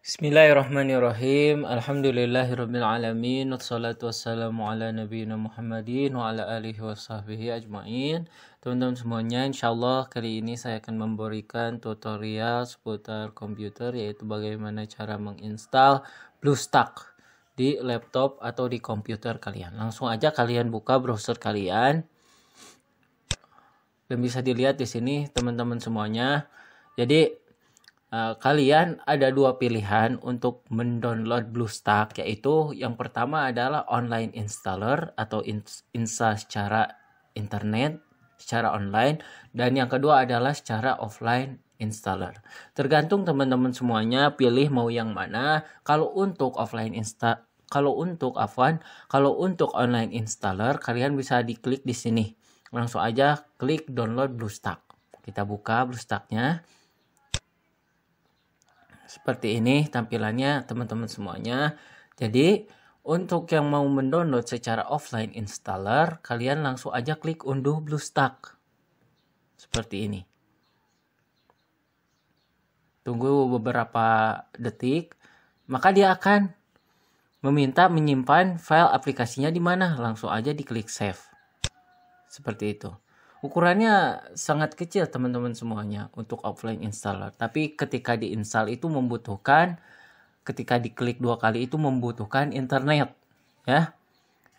Bismillahirrahmanirrahim. Alhamdulillahirabbil alamin. Wassalatu wassalamu ala nabiyina Muhammadin wa ala alihi washabbihi ajmain. Teman-teman semuanya, insyaallah kali ini saya akan memberikan tutorial seputar komputer, yaitu bagaimana cara menginstal BlueStack di laptop atau di komputer kalian. Langsung aja kalian buka browser kalian. Dan bisa dilihat di sini teman-teman semuanya. Jadi kalian ada dua pilihan untuk mendownload BlueStack, yaitu yang pertama adalah online installer atau install secara internet, secara online, dan yang kedua adalah secara offline installer. Tergantung teman-teman semuanya pilih mau yang mana. Kalau untuk online installer kalian bisa diklik di sini. Langsung aja klik download BlueStack. Kita buka BlueStacknya. Seperti ini tampilannya teman-teman semuanya. Jadi untuk yang mau mendownload secara offline installer, kalian langsung aja klik unduh BlueStack. Seperti ini. Tunggu beberapa detik, maka dia akan meminta menyimpan file aplikasinya di mana. Langsung aja diklik save. Seperti itu. Ukurannya sangat kecil teman-teman semuanya untuk offline installer. Tapi ketika diinstal itu membutuhkan, ketika diklik 2 kali itu membutuhkan internet. Ya,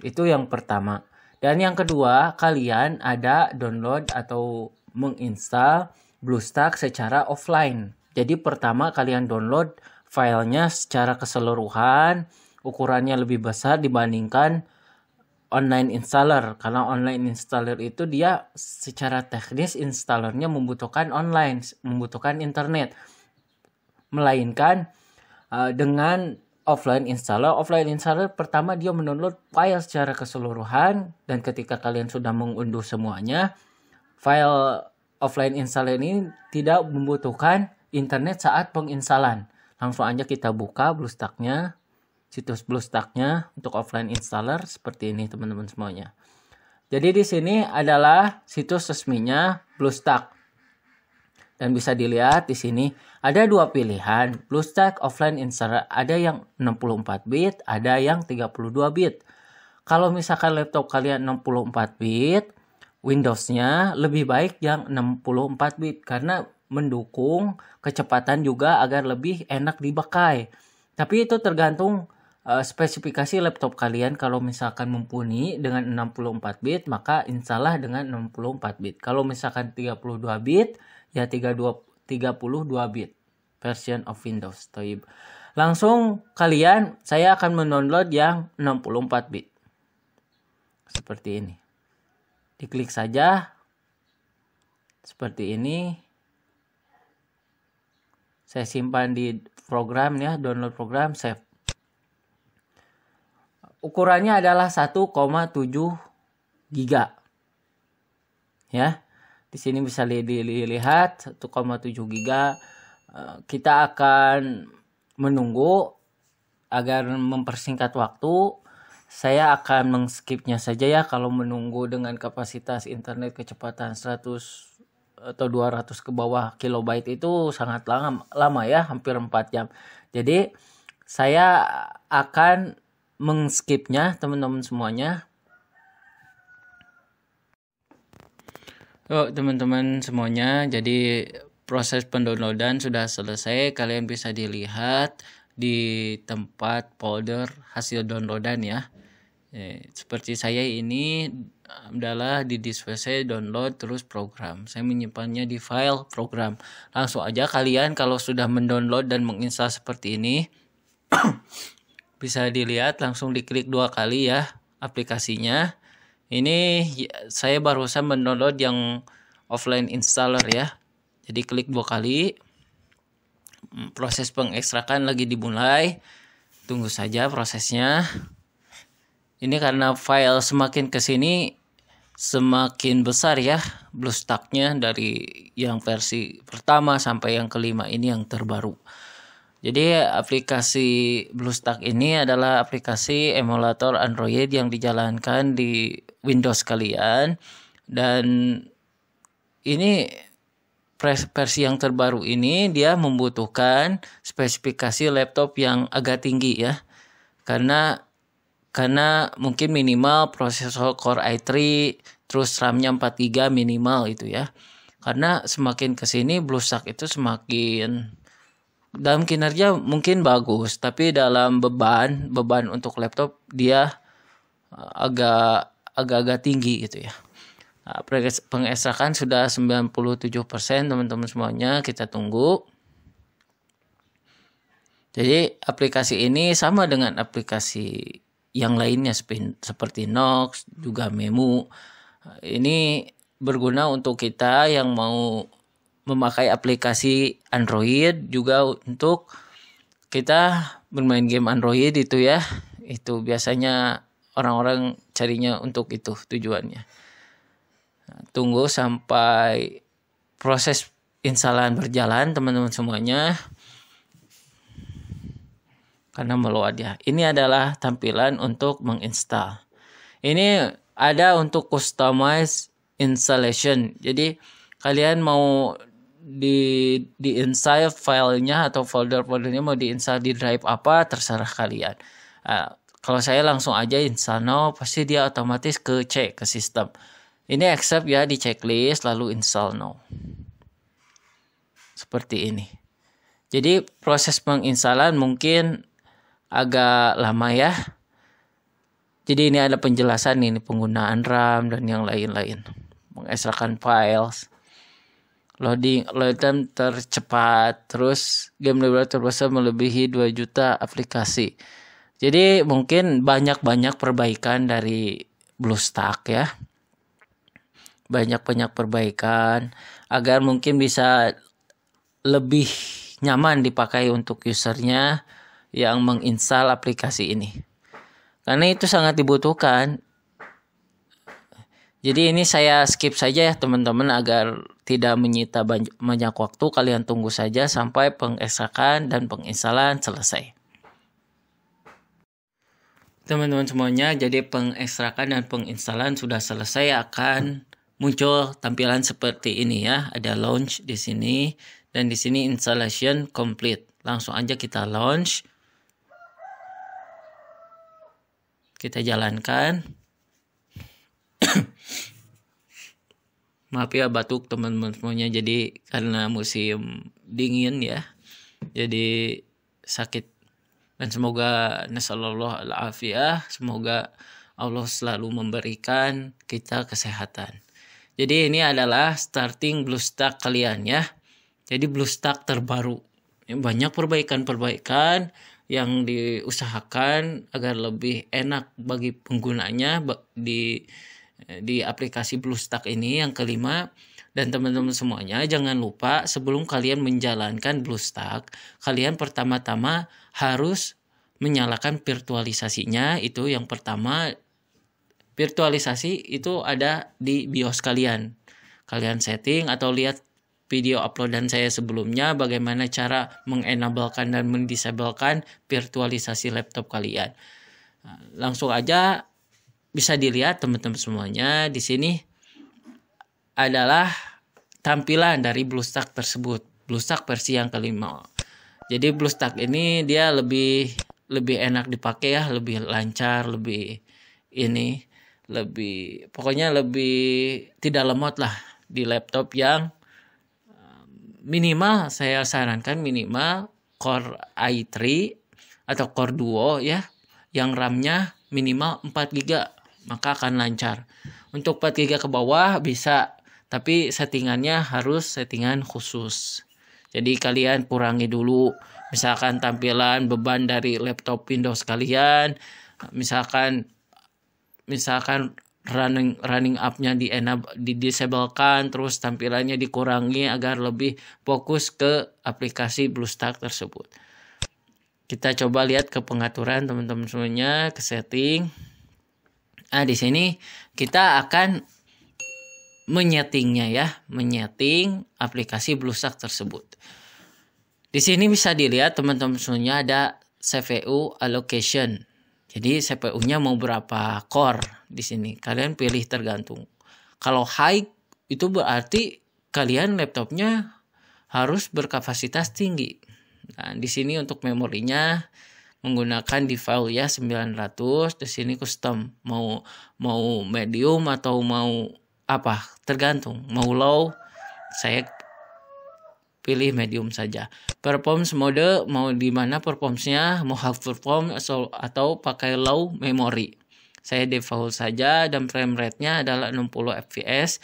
itu yang pertama. Dan yang kedua, kalian ada download atau menginstal BlueStack secara offline. Jadi pertama kalian download filenya secara keseluruhan. Ukurannya lebih besar dibandingkan online installer, karena online installer itu dia secara teknis installernya membutuhkan online, membutuhkan internet. Melainkan dengan offline installer pertama dia mendownload file secara keseluruhan, dan ketika kalian sudah mengunduh semuanya, file offline installer ini tidak membutuhkan internet saat penginstalan. Langsung aja kita buka BlueStacknya. Situs BlueStacknya untuk offline installer seperti ini teman-teman semuanya. Jadi di sini adalah situs resminya BlueStack. Dan bisa dilihat di sini ada dua pilihan BlueStack offline installer, ada yang 64 bit, ada yang 32 bit. Kalau misalkan laptop kalian 64 bit, Windows-nya lebih baik yang 64 bit karena mendukung kecepatan juga agar lebih enak dipakai. Tapi itu tergantung spesifikasi laptop kalian. Kalau misalkan mumpuni dengan 64 bit, maka installah dengan 64 bit. Kalau misalkan 32 bit, ya 32 bit version of Windows. Langsung saya akan mendownload yang 64 bit. Seperti ini. Diklik saja. Seperti ini. Saya simpan di program ya, download program, save. Ukurannya adalah 1,7 giga. Ya. Di sini bisa dilihat 1,7 giga. Kita akan menunggu agar mempersingkat waktu. Saya akan mengskipnya saja ya, kalau menunggu dengan kapasitas internet kecepatan 100 atau 200 ke bawah kilobyte itu sangat lama ya, hampir 4 jam. Jadi saya akan mengskipnya teman-teman semuanya. Teman-teman semuanya, jadi proses pendownloadan sudah selesai. Kalian bisa dilihat di tempat folder hasil downloadan ya. Seperti saya ini adalah di disk PC download terus program. Saya menyimpannya di file program. Langsung aja kalian kalau sudah mendownload dan menginstal seperti ini bisa dilihat langsung diklik 2 kali ya aplikasinya. Ini saya barusan mendownload yang offline installer ya. Jadi klik 2 kali. Proses pengekstrakan lagi dimulai. Tunggu saja prosesnya. Ini karena file semakin ke sini semakin besar ya BlueStacknya, dari yang versi pertama sampai yang kelima ini yang terbaru. Jadi aplikasi BlueStack ini adalah aplikasi emulator Android yang dijalankan di Windows kalian, dan ini versi yang terbaru ini dia membutuhkan spesifikasi laptop yang agak tinggi ya. Karena mungkin minimal prosesor Core i3, terus RAM-nya 4 GB minimal itu ya. Karena semakin kesini BlueStack itu semakin dalam kinerja mungkin bagus, tapi dalam beban untuk laptop dia agak tinggi gitu ya. Nah, pengekstrakan sudah 97% teman-teman semuanya, kita tunggu. Jadi aplikasi ini sama dengan aplikasi yang lainnya seperti Nox, juga Memu. Ini berguna untuk kita yang mau memakai aplikasi Android, juga untuk kita bermain game Android itu ya. Itu biasanya orang-orang carinya untuk itu tujuannya. Nah, tunggu sampai proses instalan berjalan teman-teman semuanya. Karena meload ya. Ini adalah tampilan untuk menginstal. Ini ada untuk customize installation. Jadi kalian mau di-install filenya atau folder-foldernya mau di-install di drive apa terserah kalian. Kalau saya langsung aja install now, pasti dia otomatis cek ke sistem. Ini accept ya di checklist lalu install now. Seperti ini. Jadi proses penginstalan mungkin agak lama ya. Jadi ini ada penjelasan ini penggunaan RAM dan yang lain-lain. Mengekstrakan files. Load time tercepat. Terus game library terbesar melebihi 2 juta aplikasi. Jadi mungkin banyak perbaikan dari BlueStack ya. Banyak perbaikan agar mungkin bisa lebih nyaman dipakai untuk usernya yang menginstal aplikasi ini. Karena itu sangat dibutuhkan. Jadi ini saya skip saja ya teman-teman agar tidak menyita banyak waktu. Kalian tunggu saja sampai pengekstrakan dan penginstalan selesai. Teman-teman semuanya, jadi pengekstrakan dan penginstalan sudah selesai, akan muncul tampilan seperti ini ya. Ada launch di sini dan di sini installation complete. Langsung aja kita launch. Kita jalankan. Maaf ya batuk teman-teman semuanya, jadi karena musim dingin ya. Jadi sakit. Dan semoga nasallallahu al-afiyah, semoga Allah selalu memberikan kita kesehatan. Jadi ini adalah starting BlueStack kalian ya. Jadi BlueStack terbaru. Banyak perbaikan yang diusahakan agar lebih enak bagi penggunanya di aplikasi BlueStack ini. Yang kelima, dan teman-teman semuanya jangan lupa sebelum kalian menjalankan BlueStack, kalian pertama-tama harus menyalakan virtualisasinya. Itu yang pertama, virtualisasi itu ada di BIOS kalian. Kalian setting atau lihat video uploadan saya sebelumnya bagaimana cara mengenablekan dan mendisablekan virtualisasi laptop kalian. Langsung aja bisa dilihat teman-teman semuanya. Di sini adalah tampilan dari BlueStack tersebut. BlueStack versi yang kelima. Jadi BlueStack ini dia lebih enak dipakai ya, lebih lancar, pokoknya lebih tidak lemot lah di laptop yang minimal. Saya sarankan minimal Core i3 atau Core Duo ya, yang RAM-nya minimal 4 GB, maka akan lancar. Untuk 4 GB ke bawah bisa, tapi settingannya harus settingan khusus. Jadi kalian kurangi dulu, misalkan tampilan beban dari laptop Windows kalian, misalkan running up-nya di-disablekan, terus tampilannya dikurangi agar lebih fokus ke aplikasi BlueStack tersebut. Kita coba lihat ke pengaturan teman-teman semuanya, ke setting. Di sini kita akan menyeting aplikasi BlueStack tersebut. Di sini bisa dilihat teman-teman semuanya ada CPU allocation. Jadi CPU-nya mau berapa core di sini. Kalian pilih tergantung. Kalau high itu berarti kalian laptopnya harus berkapasitas tinggi. Nah, di sini untuk memorinya menggunakan default ya 900. Di sini custom mau medium atau mau apa, tergantung. Mau low, saya pilih medium saja. Performance mode mau di mana performance-nya, mau half perform atau pakai low memory. Saya default saja dan frame rate-nya adalah 60 fps.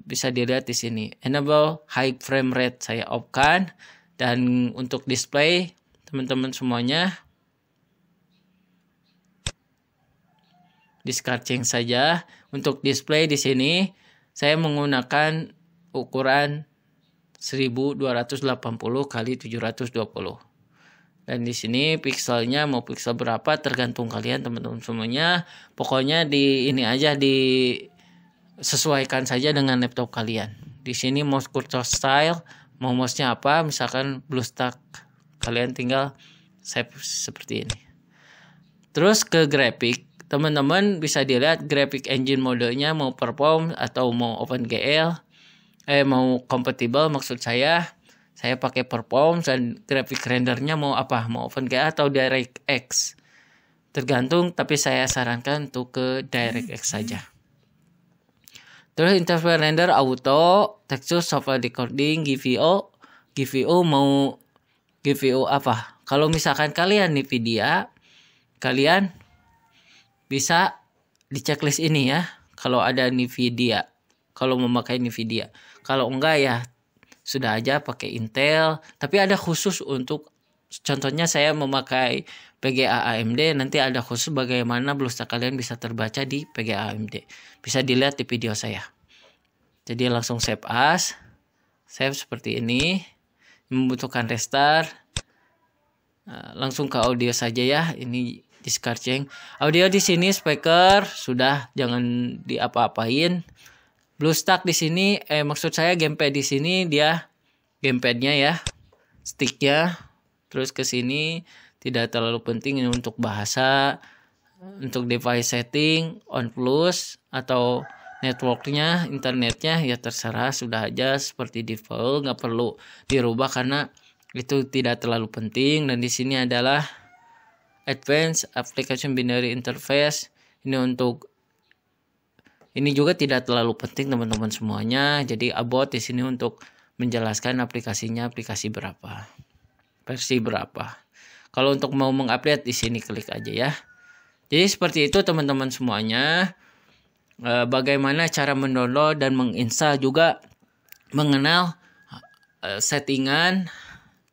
Bisa dilihat di sini. Enable high frame rate saya off-kan, dan untuk display teman-teman semuanya discarding saja. Untuk display di sini saya menggunakan ukuran 1280 kali 720. Dan di sini pixelnya mau pixel berapa tergantung kalian teman-teman semuanya. Pokoknya di ini aja, disesuaikan saja dengan laptop kalian. Di sini mouse cursor style, mau mouse-nya apa, misalkan BlueStack, kalian tinggal save seperti ini. Terus ke grafik, teman-teman bisa dilihat graphic engine modenya mau perform atau mau OpenGL, mau compatible maksud saya pakai perform, dan graphic rendernya mau apa, mau OpenGL atau DirectX, tergantung, tapi saya sarankan untuk ke DirectX saja. Terus interface render auto, texture software decoding, GVO mau GVO apa? Kalau misalkan kalian NVIDIA, kalian bisa di checklist ini ya. Kalau ada NVIDIA, kalau memakai NVIDIA. Kalau enggak ya sudah aja pakai Intel. Tapi ada khusus untuk, contohnya saya memakai PGA AMD, nanti ada khusus bagaimana BlueStack kalian bisa terbaca di PGA AMD. Bisa dilihat di video saya. Jadi langsung save as. Save seperti ini. Membutuhkan restart. Langsung ke audio saja ya. Ini discarding. Audio di sini speaker sudah, jangan diapa-apain. BlueStack di sini, maksud saya gamepad di sini, dia gamepadnya ya, sticknya. Terus ke sini tidak terlalu penting, ini untuk bahasa. Untuk device setting on plus atau networknya, internetnya ya terserah, sudah aja seperti default, nggak perlu dirubah karena itu tidak terlalu penting. Dan di sini adalah Advanced Application Binary Interface. Ini juga tidak terlalu penting teman-teman semuanya. Jadi about di sini untuk menjelaskan aplikasinya, aplikasi berapa, versi berapa. Kalau untuk mau mengupdate di sini klik aja ya. Jadi seperti itu teman-teman semuanya. Bagaimana cara mendownload dan menginstal, juga mengenal settingan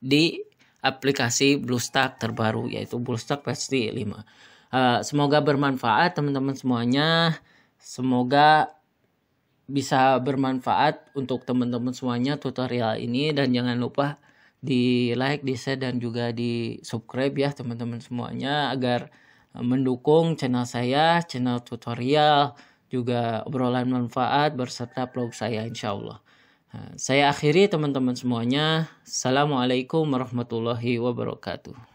di aplikasi BlueStack terbaru, yaitu BlueStack versi 5. Semoga bermanfaat teman-teman semuanya. Semoga bisa bermanfaat untuk teman-teman semuanya tutorial ini, dan jangan lupa di like, di share, dan juga di subscribe ya teman-teman semuanya, agar mendukung channel saya, channel tutorial, juga obrolan manfaat berserta vlog saya insyaallah. Saya akhiri teman-teman semuanya. Assalamualaikum warahmatullahi wabarakatuh.